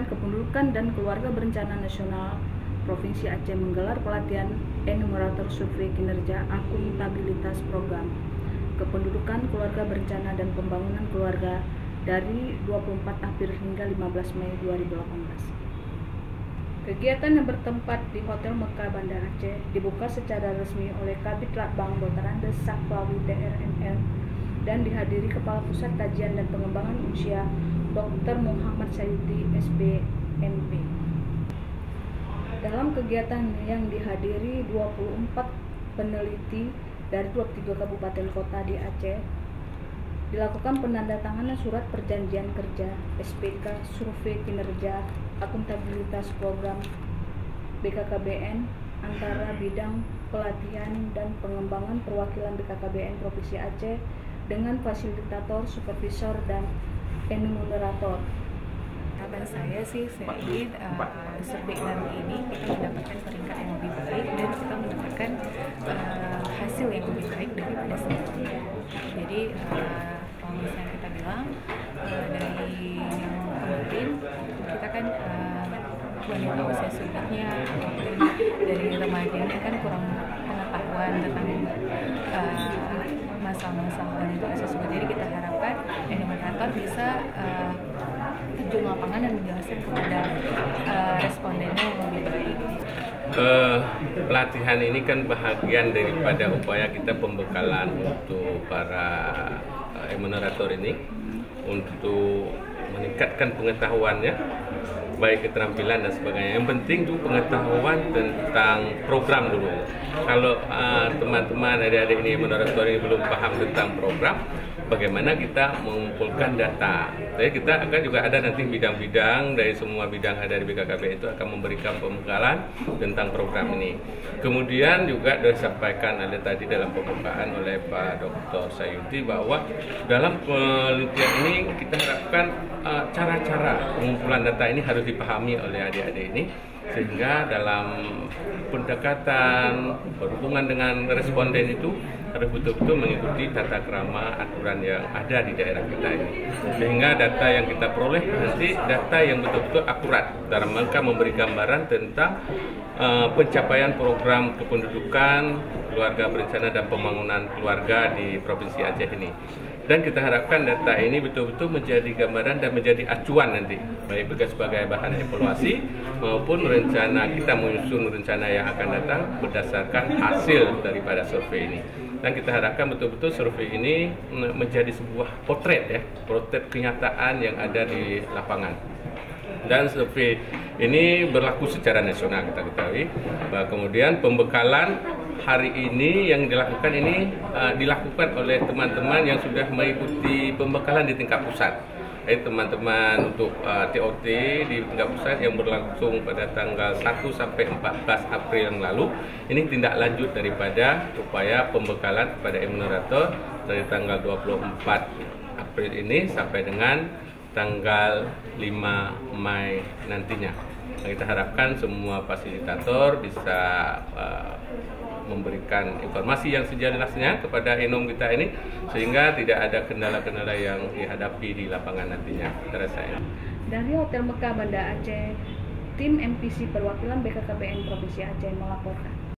Badan Kependudukan dan Keluarga Berencana Nasional Provinsi Aceh menggelar pelatihan enumerator survei kinerja akuntabilitas program kependudukan keluarga berencana dan pembangunan keluarga dari 24 April hingga 15 Mei 2018. Kegiatan yang bertempat di Hotel Mekah Banda Aceh dibuka secara resmi oleh Kabid Lakbang Botarande Sakpawi TRNL dan dihadiri Kepala Pusat Kajian dan Pengembangan Usia Dr. Muhammad Sayuti SPMP. Dalam kegiatan yang dihadiri 24 peneliti dari 23 kabupaten kota di Aceh, dilakukan penandatanganan surat perjanjian kerja SPK survei kinerja akuntabilitas program BKKBN antara bidang pelatihan dan pengembangan perwakilan BKKBN Provinsi Aceh dengan fasilitator, supervisor, dan enumerator. Harapan saya sih, survei nanti ini kita mendapatkan peringkat yang lebih baik dan kita mendapatkan hasil yang lebih baik daripada sebelumnya. Jadi kalau misalnya kita bilang dari yang kemarin kita kan wanita usia sudahnya dari remajanya kan kurang pengetahuan tentang masalah-masalah wanita usia sudah. Jadi kita harapkan enumerator bisa terjun lapangan dan menjelaskan kepada respondennya yang lebih baik. Pelatihan ini kan bahagian daripada upaya kita pembekalan untuk para enumerator ini untuk meningkatkan pengetahuannya, baik keterampilan dan sebagainya. Yang penting itu pengetahuan tentang program dulu. Kalau teman-teman adik-adik ini enumerator ini belum paham tentang program, bagaimana kita mengumpulkan data. Jadi kita akan juga ada nanti bidang-bidang dari semua bidang ada di BKKB itu akan memberikan pembekalan tentang program ini. Kemudian juga disampaikan ada tadi dalam pembukaan oleh Pak Dr. Sayuti bahwa dalam penelitian ini kita harapkan cara-cara pengumpulan data ini harus dipahami oleh adik-adik ini, sehingga dalam pendekatan berhubungan dengan responden itu harus betul-betul mengikuti tata krama aturan yang ada di daerah kita ini, sehingga data yang kita peroleh nanti data yang betul-betul akurat dalam rangka memberi gambaran tentang pencapaian program kependudukan keluarga berencana dan pembangunan keluarga di Provinsi Aceh ini. Dan kita harapkan data ini betul-betul menjadi gambaran dan menjadi acuan nanti, baik sebagai bahan evaluasi maupun rencana kita menyusun rencana yang akan datang berdasarkan hasil daripada survei ini. Dan kita harapkan betul-betul survei ini menjadi sebuah potret kenyataan yang ada di lapangan. Dan survei ini berlaku secara nasional, kita ketahui. Kemudian pembekalan hari ini yang dilakukan ini dilakukan oleh teman-teman yang sudah mengikuti pembekalan di tingkat pusat. Teman-teman untuk TOT di tingkat pusat yang berlangsung pada tanggal 1 sampai 14 April yang lalu, ini tindak lanjut daripada upaya pembekalan kepada enumerator dari tanggal 24 April ini sampai dengan tanggal 5 Mei nantinya. Kita harapkan semua fasilitator bisa memberikan informasi yang sejelasnya kepada enom kita ini, sehingga tidak ada kendala-kendala yang dihadapi di lapangan nantinya. Dari Hotel Mekah Banda Aceh, tim MPC perwakilan BKKBN Provinsi Aceh melaporkan.